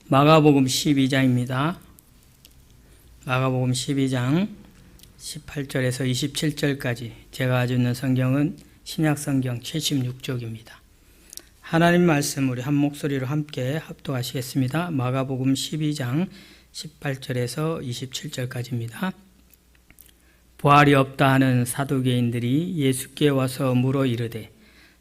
마가복음 12장입니다. 마가복음 12장 18절에서 27절까지 제가 가지고 있는 성경은 신약성경 76쪽입니다. 하나님 말씀 우리 한 목소리로 함께 합독하시겠습니다. 마가복음 12장 18절에서 27절까지입니다. 부활이 없다 하는 사두개인들이 예수께 와서 물어 이르되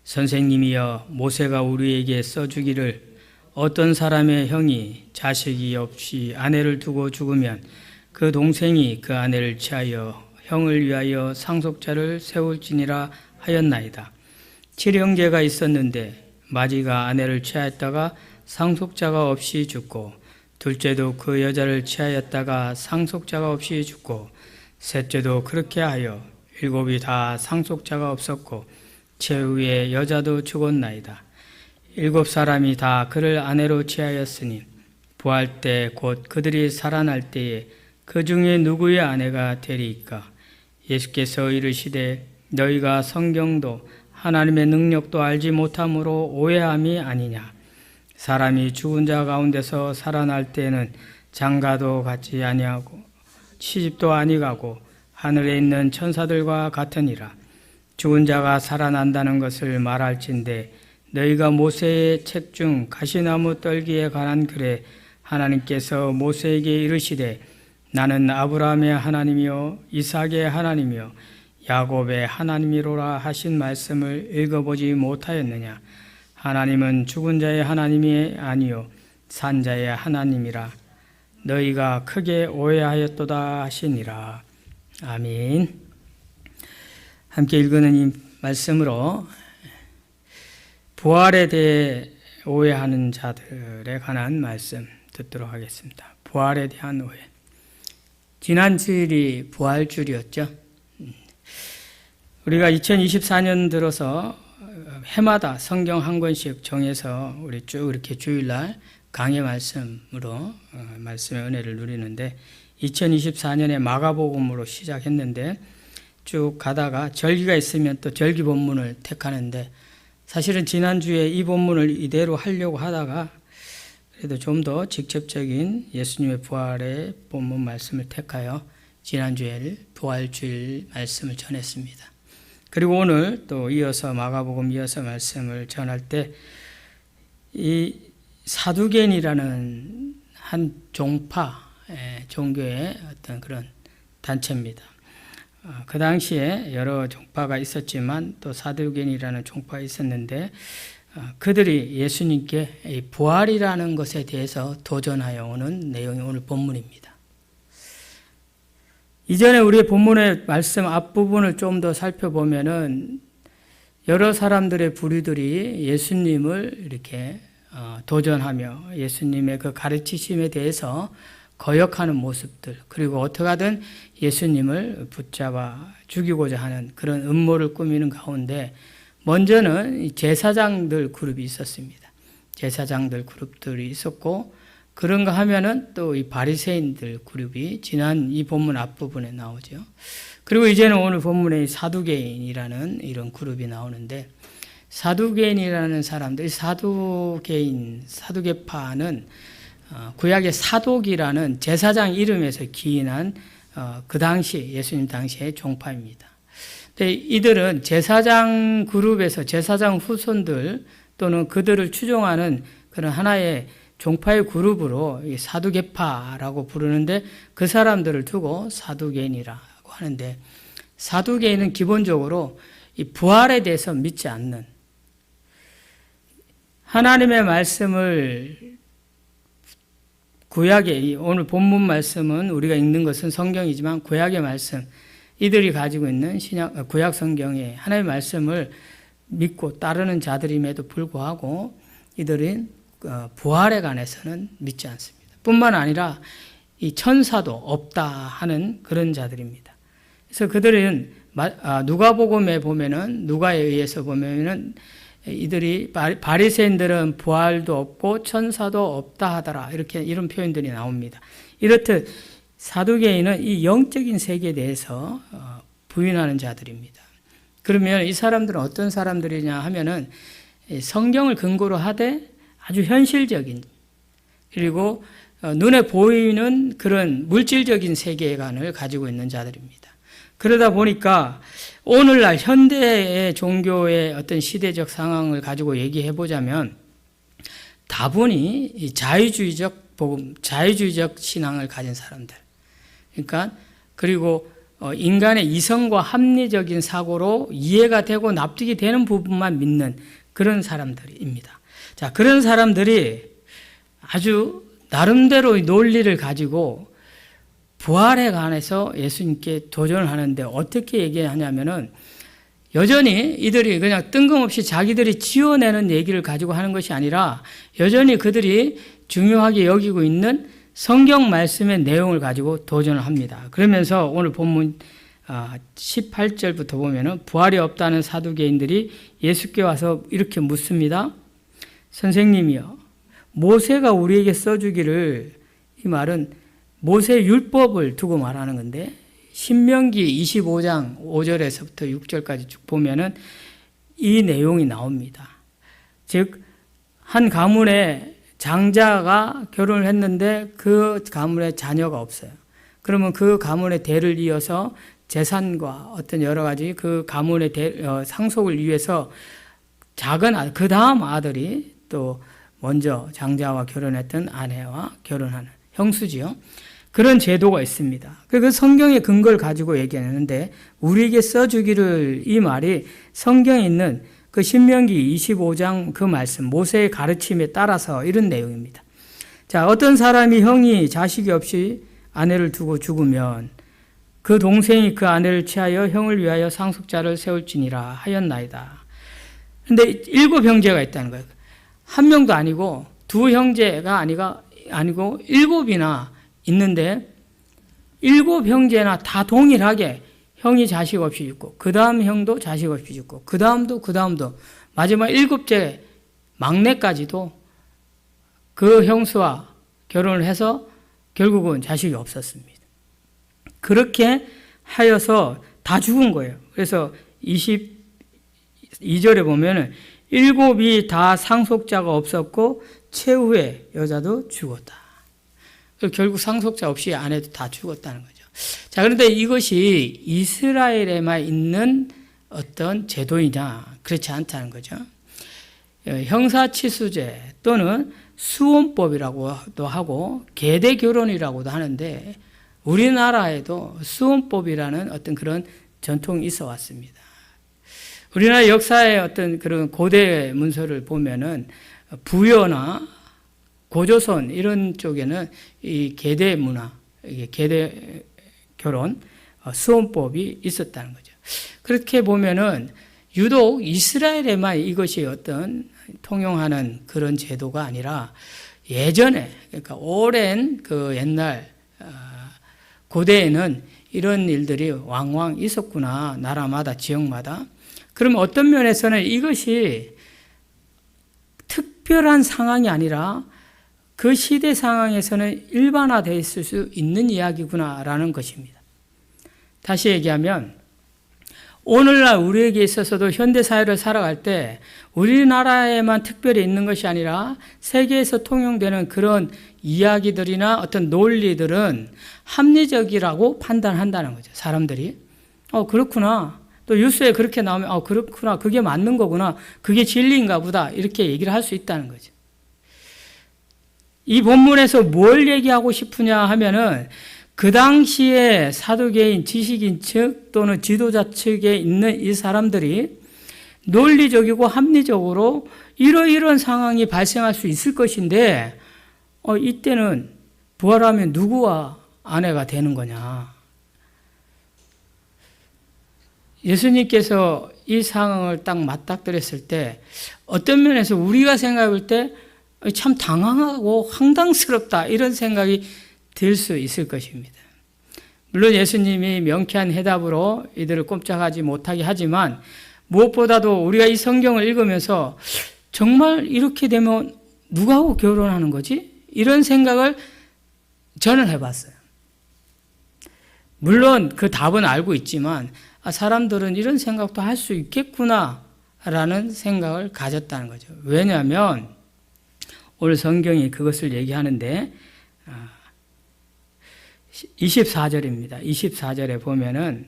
선생님이여 모세가 우리에게 써주기를 어떤 사람의 형이 자식이 없이 아내를 두고 죽으면 그 동생이 그 아내를 취하여 형을 위하여 상속자를 세울지니라 하였나이다. 7형제가 있었는데 마지가 아내를 취하였다가 상속자가 없이 죽고 둘째도 그 여자를 취하였다가 상속자가 없이 죽고 셋째도 그렇게 하여 일곱이 다 상속자가 없었고 최후의 여자도 죽었나이다. 7사람이 다 그를 아내로 취하였으니 부활 때 곧 그들이 살아날 때에 그 중에 누구의 아내가 되리이까? 예수께서 이르시되 너희가 성경도 하나님의 능력도 알지 못함으로 오해함이 아니냐. 사람이 죽은 자 가운데서 살아날 때에는 장가도 갖지 아니하고 시집도 아니가고 하늘에 있는 천사들과 같으니라. 죽은 자가 살아난다는 것을 말할진대 너희가 모세의 책 중 가시나무 떨기에 관한 글에 하나님께서 모세에게 이르시되 나는 아브라함의 하나님이요 이삭의 하나님이요 야곱의 하나님이로라 하신 말씀을 읽어보지 못하였느냐. 하나님은 죽은 자의 하나님이 아니요 산 자의 하나님이라. 너희가 크게 오해하였도다 하시니라. 아멘. 함께 읽는 이 말씀으로 부활에 대해 오해하는 자들에 관한 말씀 듣도록 하겠습니다. 부활에 대한 오해. 지난 주일이 부활주일이었죠. 우리가 2024년 들어서 해마다 성경 한 권씩 정해서 우리 쭉 이렇게 주일날 강해 말씀으로 말씀의 은혜를 누리는데 2024년에 마가복음으로 시작했는데 쭉 가다가 절기가 있으면 또 절기 본문을 택하는데 사실은 지난주에 이 본문을 이대로 하려고 하다가 그래도 좀 더 직접적인 예수님의 부활의 본문 말씀을 택하여 지난주에 부활주일 말씀을 전했습니다. 그리고 오늘 또 이어서 마가복음 이어서 말씀을 전할 때 이 사두개인이라는 한 종파, 종교의 어떤 그런 단체입니다. 그 당시에 여러 종파가 있었지만 또 사두개인이라는 종파가 있었는데 그들이 예수님께 부활이라는 것에 대해서 도전하여 오는 내용이 오늘 본문입니다. 이전에 우리의 본문의 말씀 앞부분을 좀 더 살펴보면은 여러 사람들의 부류들이 예수님을 이렇게 도전하며 예수님의 그 가르치심에 대해서 거역하는 모습들, 그리고 어떻게 하든 예수님을 붙잡아 죽이고자 하는 그런 음모를 꾸미는 가운데 먼저는 제사장들 그룹이 있었습니다. 제사장들 그룹들이 있었고 그런가 하면은 또 이 바리새인들 그룹이 지난 이 본문 앞부분에 나오죠. 그리고 이제는 오늘 본문에 사두개인이라는 이런 그룹이 나오는데 사두개인이라는 사람들, 사두개파는 구약의 사독이라는 제사장 이름에서 기인한 그 당시 예수님 당시의 종파입니다. 근데 이들은 제사장 그룹에서 제사장 후손들 또는 그들을 추종하는 그런 하나의 종파의 그룹으로 사두개파라고 부르는데 그 사람들을 두고 사두개인이라고 하는데 사두개인은 기본적으로 이 부활에 대해서 믿지 않는 하나님의 말씀을 구약의 오늘 본문 말씀은 우리가 읽는 것은 성경이지만 구약의 말씀 이들이 가지고 있는 구약 성경의 하나님의 말씀을 믿고 따르는 자들임에도 불구하고 이들은 부활에 관해서는 믿지 않습니다. 뿐만 아니라 이 천사도 없다 하는 그런 자들입니다. 그래서 그들은 누가복음에 보면은 누가에 의해서 보면은 이들이 바리새인들은 부활도 없고 천사도 없다 하더라 이렇게 이런 표현들이 나옵니다. 이렇듯 사두개인은 이 영적인 세계에 대해서 부인하는 자들입니다. 그러면 이 사람들은 어떤 사람들이냐 하면은 성경을 근거로 하되 아주 현실적인 그리고 눈에 보이는 그런 물질적인 세계관을 가지고 있는 자들입니다. 그러다 보니까 오늘날 현대의 종교의 어떤 시대적 상황을 가지고 얘기해 보자면 다분히 자유주의적 복음, 자유주의적 신앙을 가진 사람들. 그러니까 그리고 인간의 이성과 합리적인 사고로 이해가 되고 납득이 되는 부분만 믿는 그런 사람들입니다. 자, 그런 사람들이 아주 나름대로의 논리를 가지고 부활에 관해서 예수님께 도전을 하는데 어떻게 얘기하냐면은 여전히 이들이 그냥 뜬금없이 자기들이 지어내는 얘기를 가지고 하는 것이 아니라 여전히 그들이 중요하게 여기고 있는 성경 말씀의 내용을 가지고 도전을 합니다. 그러면서 오늘 본문 18절부터 보면은 부활이 없다는 사두개인들이 예수께 와서 이렇게 묻습니다. 선생님이요, 모세가 우리에게 써주기를, 이 말은 모세 율법을 두고 말하는 건데 신명기 25장 5절에서부터 6절까지 쭉 보면은 이 내용이 나옵니다. 즉, 한 가문에 장자가 결혼을 했는데 그 가문에 자녀가 없어요. 그러면 그 가문의 대를 이어서 재산과 어떤 여러 가지 그 가문의 상속을 위해서 작은 아들, 그 다음 아들이 또 먼저 장자와 결혼했던 아내와 결혼하는 형수지요. 그런 제도가 있습니다. 그 성경의 근거를 가지고 얘기하는데 우리에게 써주기를, 이 말이 성경에 있는 그 신명기 25장 그 말씀, 모세의 가르침에 따라서 이런 내용입니다. 자, 어떤 사람이 형이 자식이 없이 아내를 두고 죽으면 그 동생이 그 아내를 취하여 형을 위하여 상속자를 세울지니라 하였나이다. 근데 7 형제가 있다는 거예요. 한 명도 아니고 2 형제가 아니고 7이나 있는데 7 형제나 다 동일하게 형이 자식 없이 죽고 그 다음 형도 자식 없이 죽고 그 다음도 마지막 7째 막내까지도 그 형수와 결혼을 해서 결국은 자식이 없었습니다. 그렇게 하여서 다 죽은 거예요. 그래서 22절에 보면은 7이 다 상속자가 없었고 최후의 여자도 죽었다. 결국 상속자 없이 아내도 다 죽었다는 거죠. 자, 그런데 이것이 이스라엘에만 있는 어떤 제도이냐? 그렇지 않다는 거죠. 형사치수제 또는 수혼법이라고도 하고 계대 결혼이라고도 하는데 우리나라에도 수혼법이라는 어떤 그런 전통이 있어 왔습니다. 우리나라 역사의 어떤 그런 고대 문서를 보면은 부여나 고조선 이런 쪽에는 이 계대 문화, 계대 결혼, 수혼법이 있었다는 거죠. 그렇게 보면은 유독 이스라엘에만 이것이 어떤 통용하는 그런 제도가 아니라 예전에, 그러니까 오랜 그 옛날 고대에는 이런 일들이 왕왕 있었구나. 나라마다, 지역마다. 그러면 어떤 면에서는 이것이 특별한 상황이 아니라 그 시대 상황에서는 일반화되어 있을 수 있는 이야기구나라는 것입니다. 다시 얘기하면 오늘날 우리에게 있어서도 현대사회를 살아갈 때 우리나라에만 특별히 있는 것이 아니라 세계에서 통용되는 그런 이야기들이나 어떤 논리들은 합리적이라고 판단한다는 거죠. 사람들이. 그렇구나. 또 뉴스에 그렇게 나오면 그렇구나. 그게 맞는 거구나. 그게 진리인가 보다. 이렇게 얘기를 할 수 있다는 거죠. 이 본문에서 뭘 얘기하고 싶으냐 하면은 그 당시에 사두개인, 지식인 측 또는 지도자 측에 있는 이 사람들이 논리적이고 합리적으로 이러이러한 상황이 발생할 수 있을 것인데 이때는 부활하면 누구와 아내가 되는 거냐. 예수님께서 이 상황을 딱 맞닥뜨렸을 때 어떤 면에서 우리가 생각할 때 참 당황하고 황당스럽다 이런 생각이 들 수 있을 것입니다. 물론 예수님이 명쾌한 해답으로 이들을 꼼짝하지 못하게 하지만 무엇보다도 우리가 이 성경을 읽으면서 정말 이렇게 되면 누구하고 결혼하는 거지? 이런 생각을 저는 해봤어요. 물론 그 답은 알고 있지만 사람들은 이런 생각도 할 수 있겠구나 라는 생각을 가졌다는 거죠. 왜냐하면 오늘 성경이 그것을 얘기하는데 24절입니다. 24절에 보면은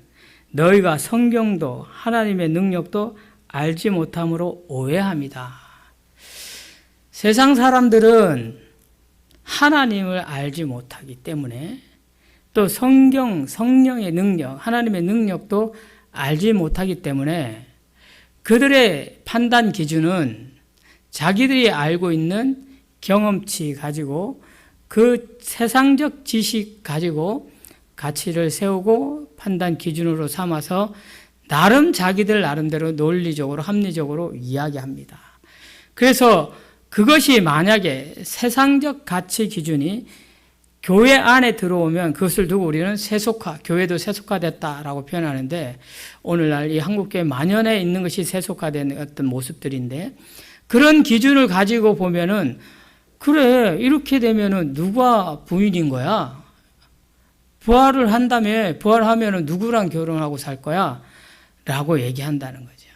너희가 성경도 하나님의 능력도 알지 못함으로 오해합니다. 세상 사람들은 하나님을 알지 못하기 때문에 또 성령의 능력, 하나님의 능력도 알지 못하기 때문에 그들의 판단 기준은 자기들이 알고 있는 경험치 가지고 그 세상적 지식 가지고 가치를 세우고 판단 기준으로 삼아서 자기들 나름대로 논리적으로 합리적으로 이야기합니다. 그래서 그것이 만약에 세상적 가치 기준이 교회 안에 들어오면 그것을 두고 우리는 교회도 세속화됐다라고 표현하는데 오늘날 이 한국교회 만연해 있는 것이 세속화된 어떤 모습들인데 그런 기준을 가지고 보면은 그래 이렇게 되면은 누가 부인인 거야? 부활을 한다며 부활하면은 누구랑 결혼하고 살 거야? 라고 얘기한다는 거죠.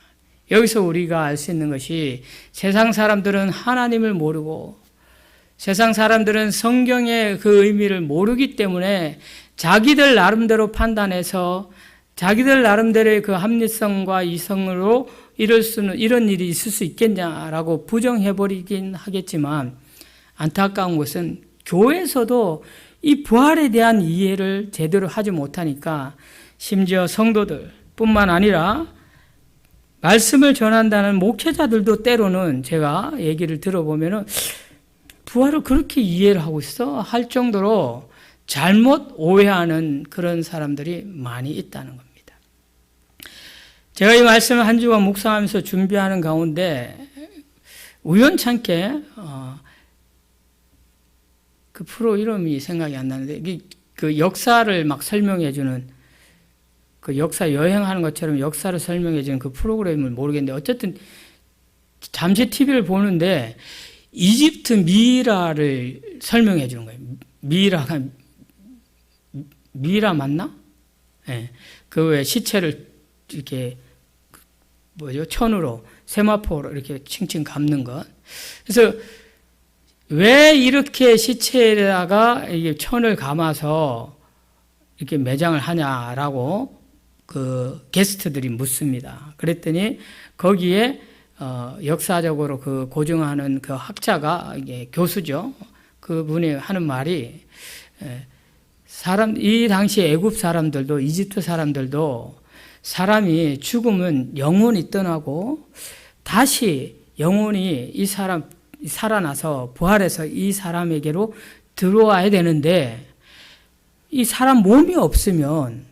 여기서 우리가 알 수 있는 것이 세상 사람들은 하나님을 모르고 세상 사람들은 성경의 그 의미를 모르기 때문에 자기들 나름대로 판단해서 자기들 나름대로의 그 합리성과 이성으로 이런 일이 있을 수 있겠냐라고 부정해버리긴 하겠지만 안타까운 것은 교회에서도 이 부활에 대한 이해를 제대로 하지 못하니까 심지어 성도들뿐만 아니라 말씀을 전한다는 목회자들도 때로는 제가 얘기를 들어보면은 부활을 그렇게 이해를 하고 있어? 할 정도로 잘못 오해하는 그런 사람들이 많이 있다는 겁니다. 제가 이 말씀을 한 주간 묵상하면서 준비하는 가운데 우연찮게 그 프로 이름이 생각이 안 나는데 그 역사를 막 설명해 주는 그 역사 여행하는 것처럼 역사를 설명해 주는 그 프로그램을 모르겠는데 어쨌든 잠시 TV를 보는데 이집트 미라를 설명해 주는 거예요. 미라 맞나? 네. 그 왜 시체를 이렇게 천으로 세마포로 이렇게 칭칭 감는 것. 그래서 왜 이렇게 시체에다가 이게 천을 감아서 이렇게 매장을 하냐라고 그 게스트들이 묻습니다. 그랬더니 거기에 역사적으로 그 고증하는 그 학자가 이게 교수죠. 그분이 하는 말이 이 당시 애굽 사람들도 이집트 사람들도 사람이 죽으면 영혼이 떠나고 다시 영혼이 이 사람 살아나서 부활해서 이 사람에게로 들어와야 되는데 이 사람 몸이 없으면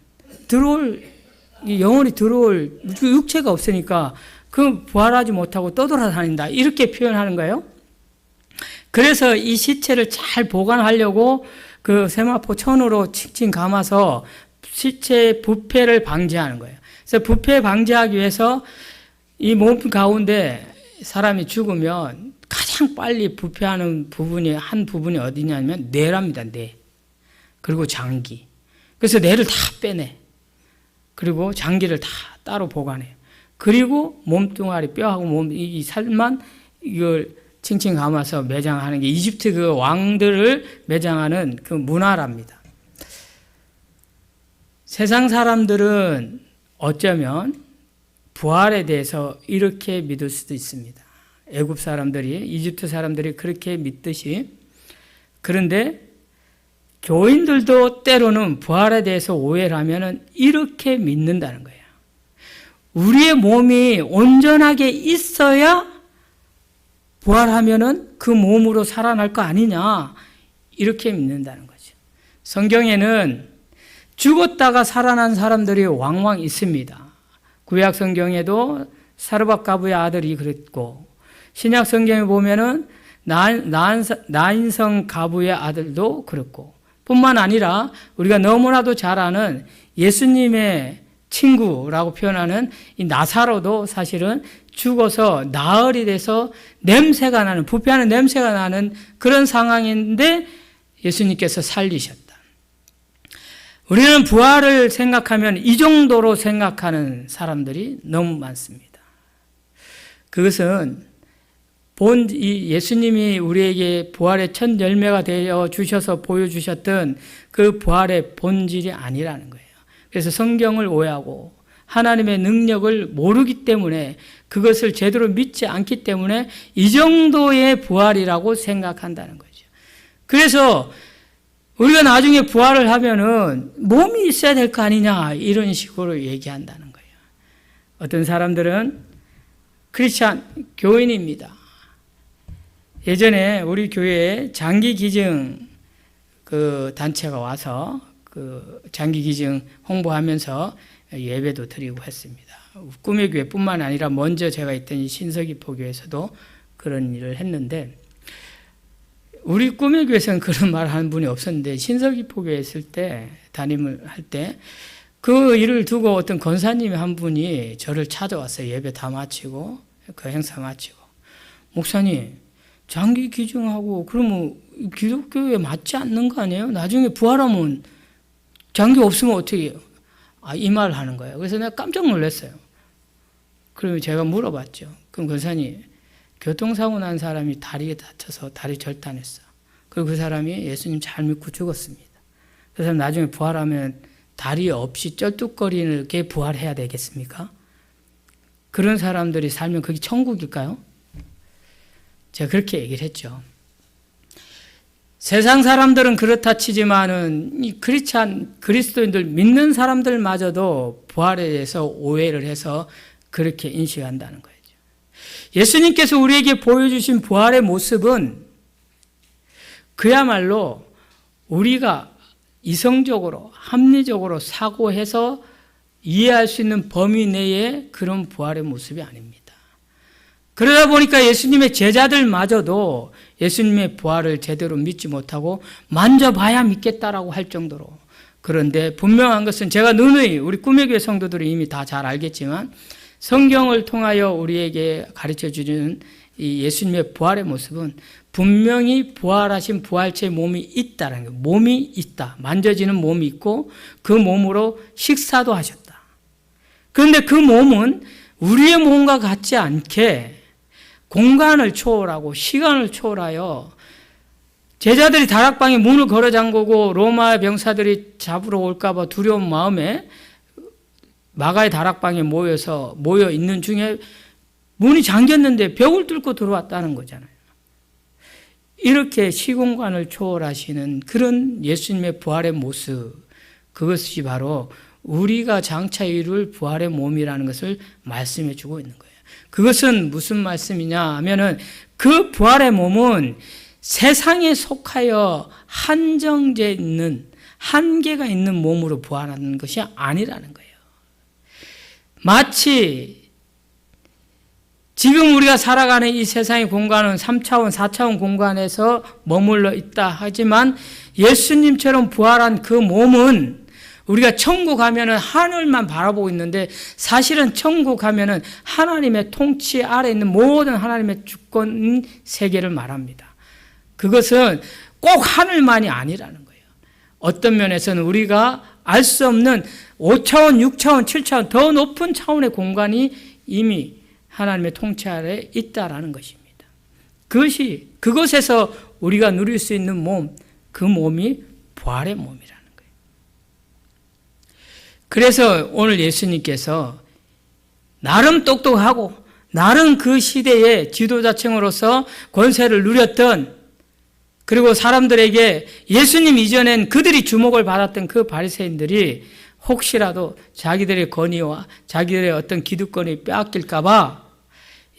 영혼이 들어올 육체가 없으니까 그 부활하지 못하고 떠돌아다닌다 이렇게 표현하는 거예요. 그래서 이 시체를 잘 보관하려고 그 세마포 천으로 칭칭 감아서 시체의 부패를 방지하는 거예요. 그래서 부패 방지하기 위해서 이 몸 가운데 사람이 죽으면 가장 빨리 부패하는 한 부분이 어디냐면 뇌랍니다. 뇌. 그리고 장기. 그래서 뇌를 다 빼내. 그리고 장기를 다 따로 보관해요. 그리고 몸뚱아리 뼈하고 이 살만 이걸 칭칭 감아서 매장하는 게 이집트 그 왕들을 매장하는 그 문화랍니다. 세상 사람들은 어쩌면 부활에 대해서 이렇게 믿을 수도 있습니다. 애굽 사람들이, 이집트 사람들이 그렇게 믿듯이. 그런데 교인들도 때로는 부활에 대해서 오해를 하면은 이렇게 믿는다는 거예요. 우리의 몸이 온전하게 있어야 부활하면은 그 몸으로 살아날 거 아니냐. 이렇게 믿는다는 거죠. 성경에는 죽었다가 살아난 사람들이 왕왕 있습니다. 구약 성경에도 사르밧 가부의 아들이 그랬고, 신약 성경에 보면은 나인성 가부의 아들도 그렇고, 뿐만 아니라 우리가 너무나도 잘 아는 예수님의 친구라고 표현하는 이 나사로도 사실은 죽어서 나흘이 돼서 냄새가 나는, 부패하는 냄새가 나는 그런 상황인데 예수님께서 살리셨다. 우리는 부활을 생각하면 이 정도로 생각하는 사람들이 너무 많습니다. 그것은 이 예수님이 우리에게 부활의 첫 열매가 되어 주셔서 보여주셨던 그 부활의 본질이 아니라는 거예요. 그래서 성경을 오해하고 하나님의 능력을 모르기 때문에 그것을 제대로 믿지 않기 때문에 이 정도의 부활이라고 생각한다는 거죠. 그래서 우리가 나중에 부활을 하면은 몸이 있어야 될 거 아니냐 이런 식으로 얘기한다는 거예요. 어떤 사람들은 크리스찬 교인입니다. 예전에 우리 교회에 장기기증 그 단체가 와서 그 장기기증 홍보하면서 예배도 드리고 했습니다. 꿈의 교회뿐만 아니라 먼저 제가 있던 이 신서기포교에서도 그런 일을 했는데, 우리 꿈의 교회에서는 그런 말 하는 분이 없었는데 신서기포교에 있을 때 담임을 할 때 그 일을 두고 어떤 권사님이 한 분이 저를 찾아왔어요. 예배 다 마치고 그 행사 마치고, 목사님 장기 기증하고 그러면 기독교에 맞지 않는 거 아니에요? 나중에 부활하면 장기 없으면 어떻게 해요? 이 말 하는 거예요. 그래서 내가 깜짝 놀랐어요. 그러면 제가 물어봤죠. 그럼 권사님, 교통사고 난 사람이 다리에 다쳐서 다리 절단했어. 그리고 그 사람이 예수님 잘 믿고 죽었습니다. 그 사람 나중에 부활하면 다리 없이 쩔뚝거리게 부활해야 되겠습니까? 그런 사람들이 살면 그게 천국일까요? 제가 그렇게 얘기를 했죠. 세상 사람들은 그렇다 치지만은 이 그리스도인들 믿는 사람들마저도 부활에 대해서 오해를 해서 그렇게 인식한다는 거예요. 예수님께서 우리에게 보여주신 부활의 모습은 그야말로 우리가 이성적으로 합리적으로 사고해서 이해할 수 있는 범위 내의 그런 부활의 모습이 아닙니다. 그러다 보니까 예수님의 제자들마저도 예수님의 부활을 제대로 믿지 못하고 만져봐야 믿겠다라고 할 정도로, 그런데 분명한 것은 제가 누누이 우리 꿈의 교회 성도들이 이미 다 잘 알겠지만 성경을 통하여 우리에게 가르쳐 주는 이 예수님의 부활의 모습은 분명히 부활하신 부활체의 몸이 있다는 거예요. 몸이 있다. 만져지는 몸이 있고 그 몸으로 식사도 하셨다. 그런데 그 몸은 우리의 몸과 같지 않게 공간을 초월하고 시간을 초월하여, 제자들이 다락방에 문을 걸어 잠그고 로마 병사들이 잡으러 올까 봐 두려운 마음에 마가의 다락방에 모여 있는 중에 문이 잠겼는데 벽을 뚫고 들어왔다는 거잖아요. 이렇게 시공간을 초월하시는 그런 예수님의 부활의 모습, 그것이 바로 우리가 장차 이룰 부활의 몸이라는 것을 말씀해 주고 있는 거예요. 그것은 무슨 말씀이냐 하면은 그 부활의 몸은 세상에 속하여 한정돼 있는, 한계가 있는 몸으로 부활하는 것이 아니라는 거예요. 마치 지금 우리가 살아가는 이 세상의 공간은 3차원, 4차원 공간에서 머물러 있다 하지만 예수님처럼 부활한 그 몸은 우리가 천국 가면은 하늘만 바라보고 있는데 사실은 천국 가면은 하나님의 통치 아래 있는 모든 하나님의 주권 세계를 말합니다. 그것은 꼭 하늘만이 아니라는 거예요. 어떤 면에서는 우리가 알 수 없는 5차원, 6차원, 7차원 더 높은 차원의 공간이 이미 하나님의 통치 아래 있다라는 것입니다. 그것에서 우리가 누릴 수 있는 몸, 그 몸이 부활의 몸이라는 거예요. 그래서 오늘 예수님께서 나름 똑똑하고 나름 그 시대의 지도자층으로서 권세를 누렸던, 그리고 사람들에게 예수님 이전엔 그들이 주목을 받았던 그 바리새인들이 혹시라도 자기들의 권위와 자기들의 어떤 기득권이 빼앗길까 봐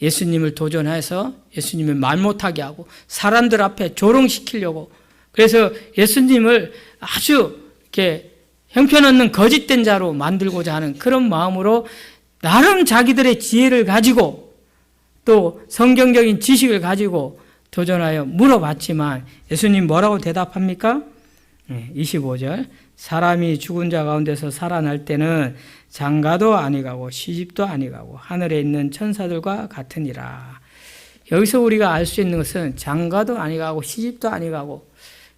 예수님을 도전해서 예수님을 말 못하게 하고 사람들 앞에 조롱시키려고, 그래서 예수님을 아주 이렇게 형편없는 거짓된 자로 만들고자 하는 그런 마음으로 나름 자기들의 지혜를 가지고 또 성경적인 지식을 가지고 도전하여 물어봤지만 예수님 뭐라고 대답합니까? 25절, 사람이 죽은 자 가운데서 살아날 때는 장가도 아니가고 시집도 아니가고 하늘에 있는 천사들과 같으니라. 여기서 우리가 알 수 있는 것은 장가도 아니가고 시집도 아니가고,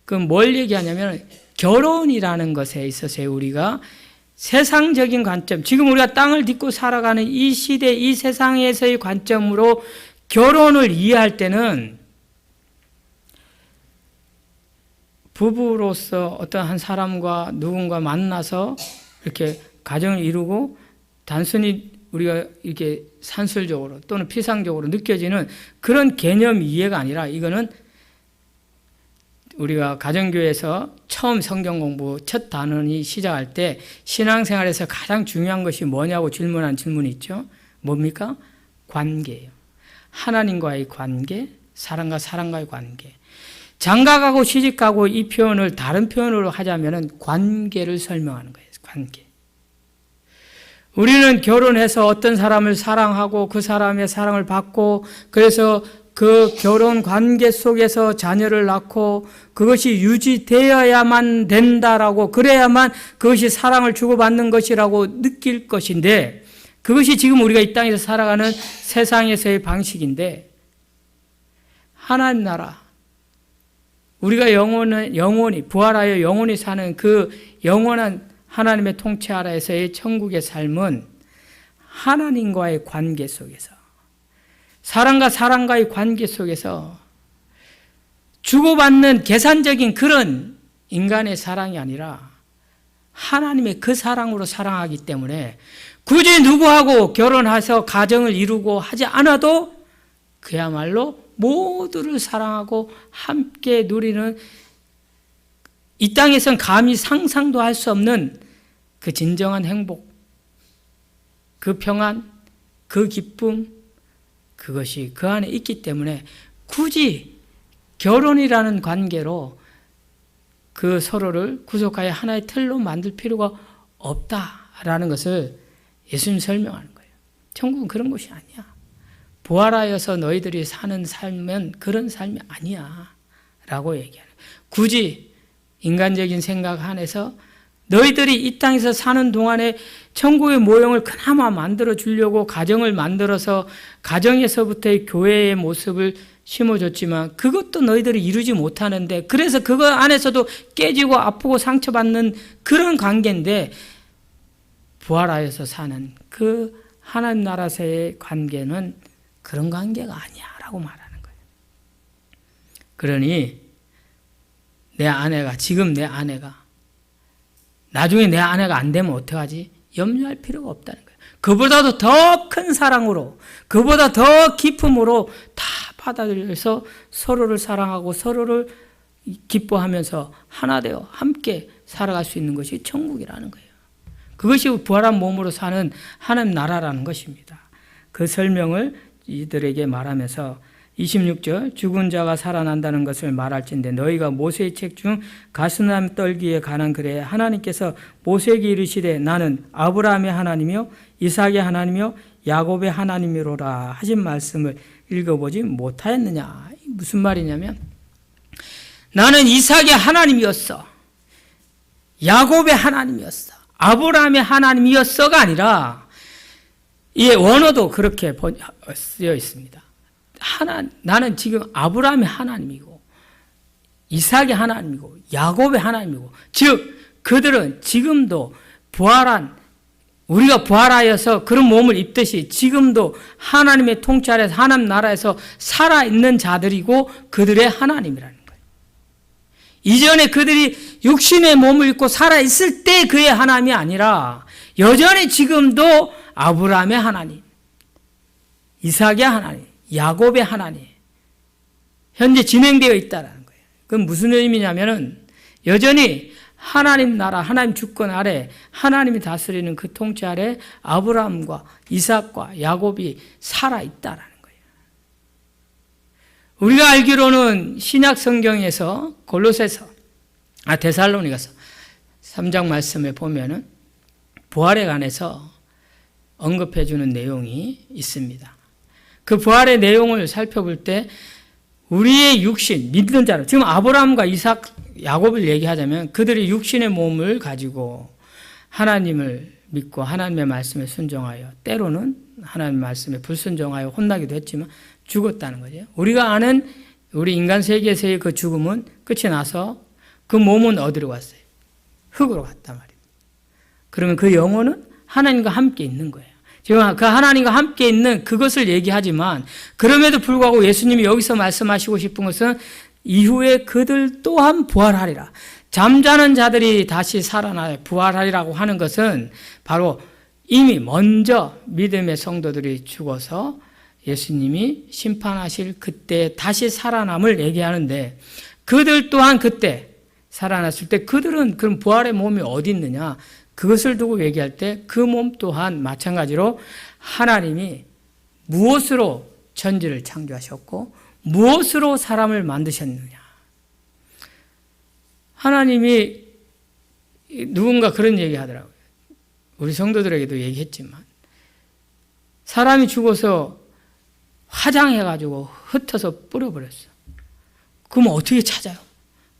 그럼 뭘 얘기하냐면 결혼이라는 것에 있어서 우리가 세상적인 관점, 지금 우리가 땅을 딛고 살아가는 이 시대, 이 세상에서의 관점으로 결혼을 이해할 때는 부부로서 어떤 한 사람과 누군가 만나서 이렇게 가정을 이루고 단순히 우리가 이렇게 산술적으로 또는 피상적으로 느껴지는 그런 개념 이해가 아니라 이거는 우리가 가정교회에서 처음 성경 공부 첫 단원이 시작할 때 신앙생활에서 가장 중요한 것이 뭐냐고 질문한 질문이 있죠. 뭡니까? 관계예요. 하나님과의 관계, 사람과 사람과의 관계. 장가가고 시집가고 이 표현을 다른 표현으로 하자면 관계를 설명하는 거예요. 관계. 우리는 결혼해서 어떤 사람을 사랑하고 그 사람의 사랑을 받고 그래서 그 결혼 관계 속에서 자녀를 낳고 그것이 유지되어야만 된다라고 그래야만 그것이 사랑을 주고받는 것이라고 느낄 것인데 그것이 지금 우리가 이 땅에서 살아가는 세상에서의 방식인데 하나님 나라 우리가 영원히 부활하여 영원히 사는 그 영원한 하나님의 통치 아래에서의 천국의 삶은 하나님과의 관계 속에서 사람과 사람과의 관계 속에서 주고받는 계산적인 그런 인간의 사랑이 아니라 하나님의 그 사랑으로 사랑하기 때문에 굳이 누구하고 결혼해서 가정을 이루고 하지 않아도 그야말로 모두를 사랑하고 함께 누리는 이 땅에선 감히 상상도 할 수 없는 그 진정한 행복, 그 평안, 그 기쁨, 그것이 그 안에 있기 때문에 굳이 결혼이라는 관계로 그 서로를 구속하여 하나의 틀로 만들 필요가 없다라는 것을 예수님 설명하는 거예요. 천국은 그런 곳이 아니야. 부활하여서 너희들이 사는 삶은 그런 삶이 아니야 라고 얘기하는 거예요. 굳이 인간적인 생각 안에서 너희들이 이 땅에서 사는 동안에 천국의 모형을 그나마 만들어 주려고 가정을 만들어서 가정에서부터의 교회의 모습을 심어줬지만 그것도 너희들이 이루지 못하는데 그래서 그거 안에서도 깨지고 아프고 상처받는 그런 관계인데 부활하여서 사는 그 하나님 나라에서의 관계는 그런 관계가 아니야 라고 말하는 거예요. 그러니 내 아내가 지금 내 아내가 나중에 내 아내가 안 되면 어떡하지? 염려할 필요가 없다는 거예요. 그보다도 더 큰 사랑으로 그보다 더 깊음으로 다 받아들여서 서로를 사랑하고 서로를 기뻐하면서 하나 되어 함께 살아갈 수 있는 것이 천국이라는 거예요. 그것이 부활한 몸으로 사는 하나님 나라라는 것입니다. 그 설명을 이들에게 말하면서 26절 죽은 자가 살아난다는 것을 말할진대 너희가 모세의 책 중 가스나무 떨기에 관한 글에 하나님께서 모세에게 이르시되 나는 아브라함의 하나님이요 이삭의 하나님이요 야곱의 하나님이로라 하신 말씀을 읽어보지 못하였느냐. 무슨 말이냐면 나는 이삭의 하나님이었어 야곱의 하나님이었어 아브라함의 하나님이었어가 아니라 이 원어도 그렇게 쓰여 있습니다. 나는 지금 아브라함의 하나님이고 이삭의 하나님이고 야곱의 하나님이고 즉 그들은 지금도 부활한 우리가 부활하여서 그런 몸을 입듯이 지금도 하나님의 통치 아래서 하나님 나라에서 살아있는 자들이고 그들의 하나님이라는 거예요. 이전에 그들이 육신의 몸을 입고 살아있을 때 그의 하나님이 아니라 여전히 지금도 아브라함의 하나님 이삭의 하나님 야곱의 하나님 현재 진행되어 있다는 거예요. 그건 무슨 의미냐면은 여전히 하나님 나라 하나님 주권 아래 하나님이 다스리는 그 통치 아래 아브라함과 이삭과 야곱이 살아있다라는 거예요. 우리가 알기로는 신약 성경에서 데살로니가서 3장 말씀에 보면은 부활에 관해서 언급해 주는 내용이 있습니다. 그 부활의 내용을 살펴볼 때 우리의 육신, 믿는 자로 지금 아브라함과 이삭, 야곱을 얘기하자면 그들이 육신의 몸을 가지고 하나님을 믿고 하나님의 말씀에 순종하여 때로는 하나님의 말씀에 불순종하여 혼나기도 했지만 죽었다는 거죠. 우리가 아는 우리 인간 세계에서의 그 죽음은 끝이 나서 그 몸은 어디로 갔어요? 흙으로 갔단 말입니다. 그러면 그 영혼은 하나님과 함께 있는 거예요. 지금 그 하나님과 함께 있는 그것을 얘기하지만 그럼에도 불구하고 예수님이 여기서 말씀하시고 싶은 것은 이후에 그들 또한 부활하리라. 잠자는 자들이 다시 살아나 부활하리라고 하는 것은 바로 이미 먼저 믿음의 성도들이 죽어서 예수님이 심판하실 그때 다시 살아남을 얘기하는데 그들 또한 그때 살아났을 때 그들은 그럼 부활의 몸이 어디 있느냐? 그것을 두고 얘기할 때 그 몸 또한 마찬가지로 하나님이 무엇으로 천지를 창조하셨고 무엇으로 사람을 만드셨느냐? 하나님이 누군가 그런 얘기 하더라고요. 우리 성도들에게도 얘기했지만 사람이 죽어서 화장해가지고 흩어서 뿌려버렸어. 그러면 어떻게 찾아요?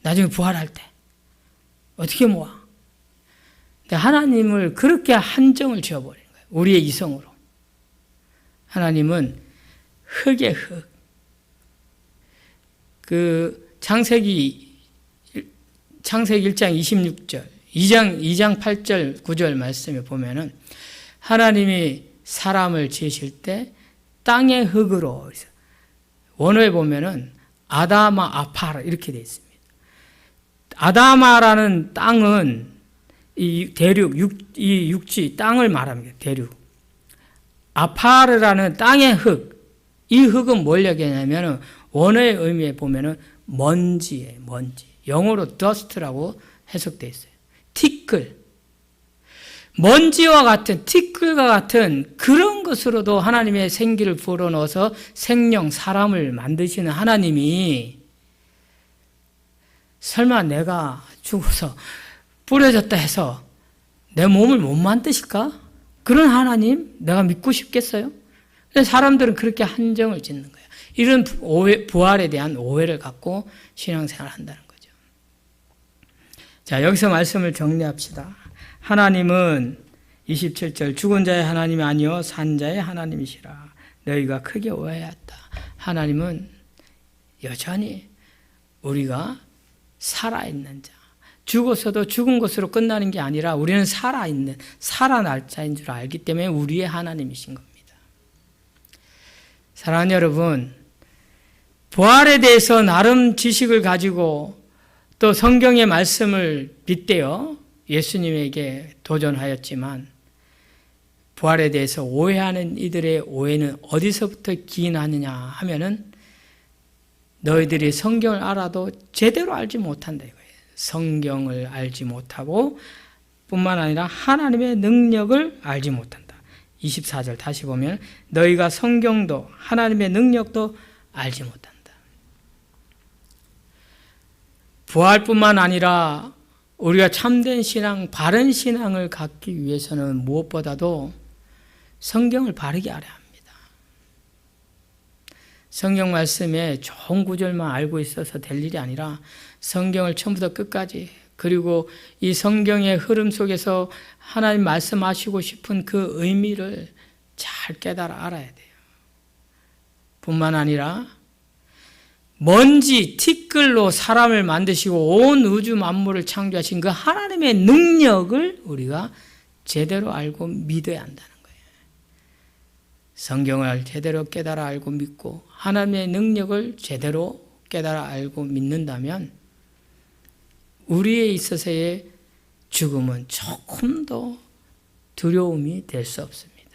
나중에 부활할 때 어떻게 모아? 근데 하나님을 그렇게 한정을 지어버리는 거예요. 우리의 이성으로. 하나님은 흙의 흙. 그 창세기 1장 26절, 2장 8절 9절 말씀에 보면은 하나님이 사람을 지으실 때 땅의 흙으로, 원어에 보면은 아다마 아파라 이렇게 되어 있습니다. 아다마라는 땅은 이 대륙, 이 육지, 땅을 말합니다. 대륙. 아파르라는 땅의 흙. 이 흙은 뭘 얘기하냐면 원어의 의미에 보면은 먼지예요, 먼지. 영어로 dust라고 해석되어 있어요. 티끌. 먼지와 같은, 티끌과 같은 그런 것으로도 하나님의 생기를 불어넣어서 생명, 사람을 만드시는 하나님이 설마 내가 죽어서 뿌려졌다 해서 내 몸을 못 만드실까? 그런 하나님 내가 믿고 싶겠어요? 근데 사람들은 그렇게 한정을 짓는 거예요. 이런 부활에 대한 오해를 갖고 신앙생활을 한다는 거죠. 자, 여기서 말씀을 정리합시다. 하나님은 27절 죽은 자의 하나님이 아니요 산 자의 하나님이시라. 너희가 크게 오해했다. 하나님은 여전히 우리가 살아있는 자, 죽어서도 죽은 것으로 끝나는 게 아니라 우리는 살아있는, 살아날 자인 줄 알기 때문에 우리의 하나님이신 겁니다. 사랑하는 여러분, 부활에 대해서 나름 지식을 가지고 또 성경의 말씀을 빗대어 예수님에게 도전하였지만 부활에 대해서 오해하는 이들의 오해는 어디서부터 기인하느냐 하면은 너희들이 성경을 알아도 제대로 알지 못한다 이거예요. 성경을 알지 못하고 뿐만 아니라 하나님의 능력을 알지 못한다. 24절 다시 보면 너희가 성경도 하나님의 능력도 알지 못한다. 부활뿐만 아니라 우리가 참된 신앙, 바른 신앙을 갖기 위해서는 무엇보다도 성경을 바르게 알아야 합니다. 성경 말씀에 좋은 구절만 알고 있어서 될 일이 아니라 성경을 처음부터 끝까지 그리고 이 성경의 흐름 속에서 하나님 말씀하시고 싶은 그 의미를 잘 깨달아 알아야 돼요. 뿐만 아니라 먼지, 티끌로 사람을 만드시고 온 우주 만물을 창조하신 그 하나님의 능력을 우리가 제대로 알고 믿어야 한다는 거예요. 성경을 제대로 깨달아 알고 믿고 하나님의 능력을 제대로 깨달아 알고 믿는다면 우리에 있어서의 죽음은 조금 더 두려움이 될 수 없습니다.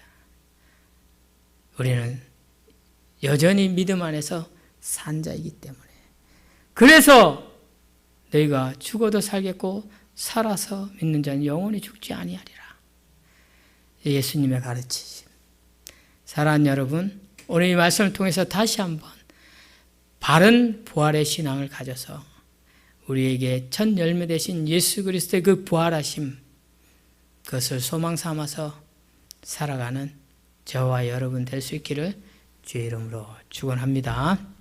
우리는 여전히 믿음 안에서 산 자이기 때문에. 그래서 너희가 죽어도 살겠고 살아서 믿는 자는 영원히 죽지 아니하리라. 예수님의 가르치심. 사랑하는 여러분, 오늘 이 말씀을 통해서 다시 한번 바른 부활의 신앙을 가져서 우리에게 첫 열매 되신 예수 그리스도의 그 부활하심, 그것을 소망 삼아서 살아가는 저와 여러분 될 수 있기를 주의 이름으로 축원합니다.